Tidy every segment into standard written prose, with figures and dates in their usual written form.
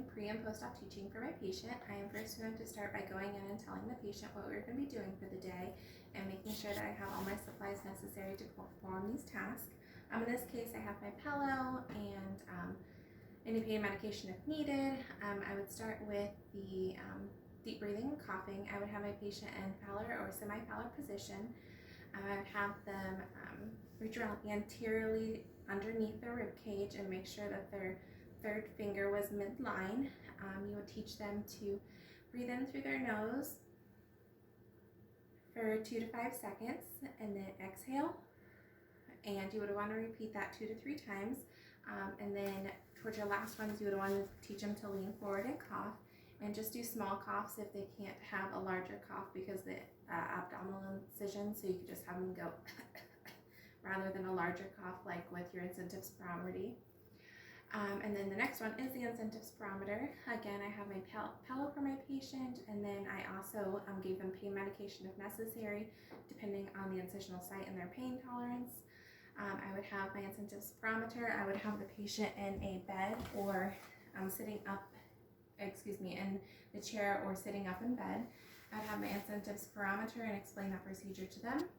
doing pre and post-op teaching for my patient, I am first going to start by going in and telling the patient what we're going to be doing for the day and making sure that I have all my supplies necessary to perform these tasks. In this case, I have my pillow and any pain medication if needed. I would start with the deep breathing and coughing. I would have my patient in pallor or semi-pallor position. I would have them reach around anteriorly underneath their rib cage and make sure that their third finger was midline. You would teach them to breathe in through their nose for 2 to 5 seconds and then exhale. And you would want to repeat that 2 to 3 times. And then towards your last ones, you would want to teach them to lean forward and cough. And just do small coughs if they can't have a larger cough because the abdominal incision, so you could just have them go rather than a larger cough like with your incentive spirometry. And then the next one is the incentive spirometer. Again, I have my pillow for my patient, and then I also gave them pain medication if necessary, depending on the incisional site and their pain tolerance. I would have my incentive spirometer. I would have the patient in a bed or sitting up, in the chair or sitting up in bed. I would have my incentive spirometer and explain that procedure to them.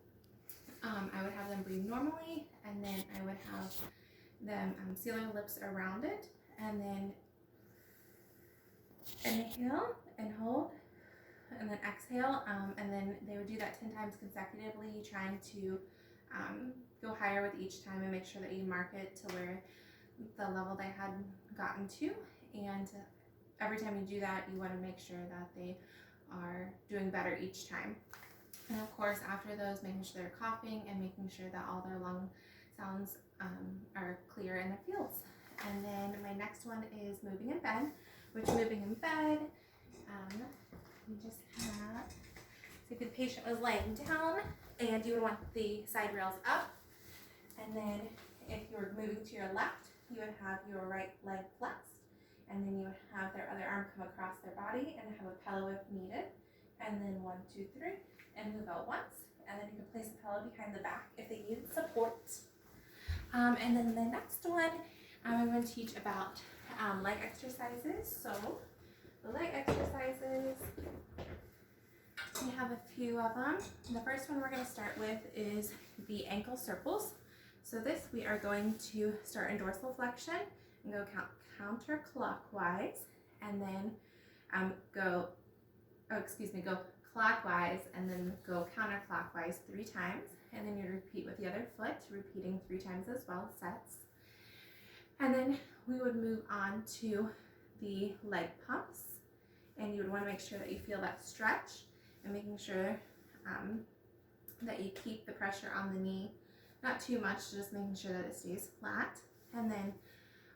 I would have them breathe normally, and then I would have them seal their lips around it, and then inhale and hold, and then exhale, and then they would do that 10 times consecutively, trying to go higher with each time and make sure that you mark it to where the level they had gotten to. And every time you do that, you want to make sure that they are doing better each time. And of course, after those, making sure they're coughing and making sure that all their lung sounds are clear in their fields. And then my next one is moving in bed, which moving in bed, you just have, so if the patient was laying down, and you would want the side rails up, and then if you were moving to your left, you would have your right leg flexed, and then you would have their other arm come across their body and have a pillow if needed, and then 1, 2, 3, and move out once, and then you can place the pillow behind the back if they needed support. And then the next one, I'm going to teach about leg exercises. So the leg exercises, we have a few of them. The first one we're going to start with is the ankle circles. So this, we are going to start in dorsiflexion and go counterclockwise, and then go clockwise and then go counterclockwise 3 times, and then you repeat with the other foot, repeating 3 times as well, sets. And then we would move on to the leg pumps, and you would want to make sure that you feel that stretch and making sure that you keep the pressure on the knee, not too much, just making sure that it stays flat. And then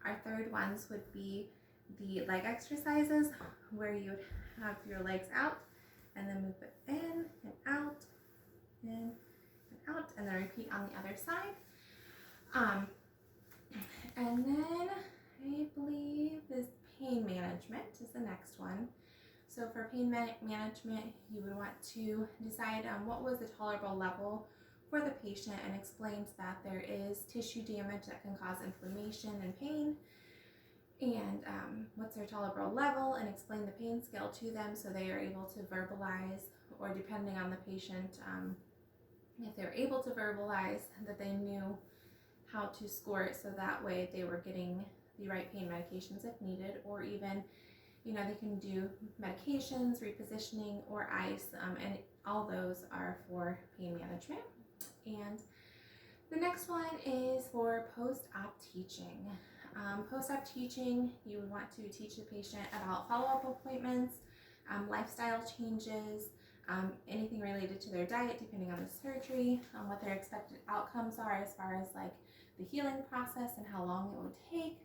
our third ones would be the leg exercises, where you would have your legs out and then move it in and out, in and out, and then repeat on the other side. And then I believe is pain management is the next one. So for pain management, you would want to decide what was the tolerable level for the patient, and explains that there is tissue damage that can cause inflammation and pain, and what's their tolerable level, and explain the pain scale to them so they are able to verbalize, or depending on the patient, if they're able to verbalize, that they knew how to score it, so that way they were getting the right pain medications if needed, or even, they can do medications, repositioning, or ice, and all those are for pain management. And the next one is for post-op teaching. Post-op teaching, you would want to teach the patient about follow-up appointments, lifestyle changes, anything related to their diet depending on the surgery, what their expected outcomes are as far as like the healing process and how long it would take,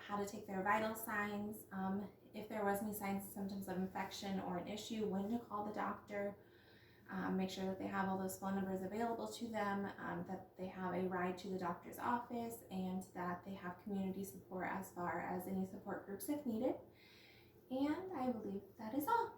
how to take their vital signs, if there was any signs and symptoms of infection or an issue, when to call the doctor. Make sure that they have all those phone numbers available to them, that they have a ride to the doctor's office, and that they have community support as far as any support groups if needed. And I believe that is all.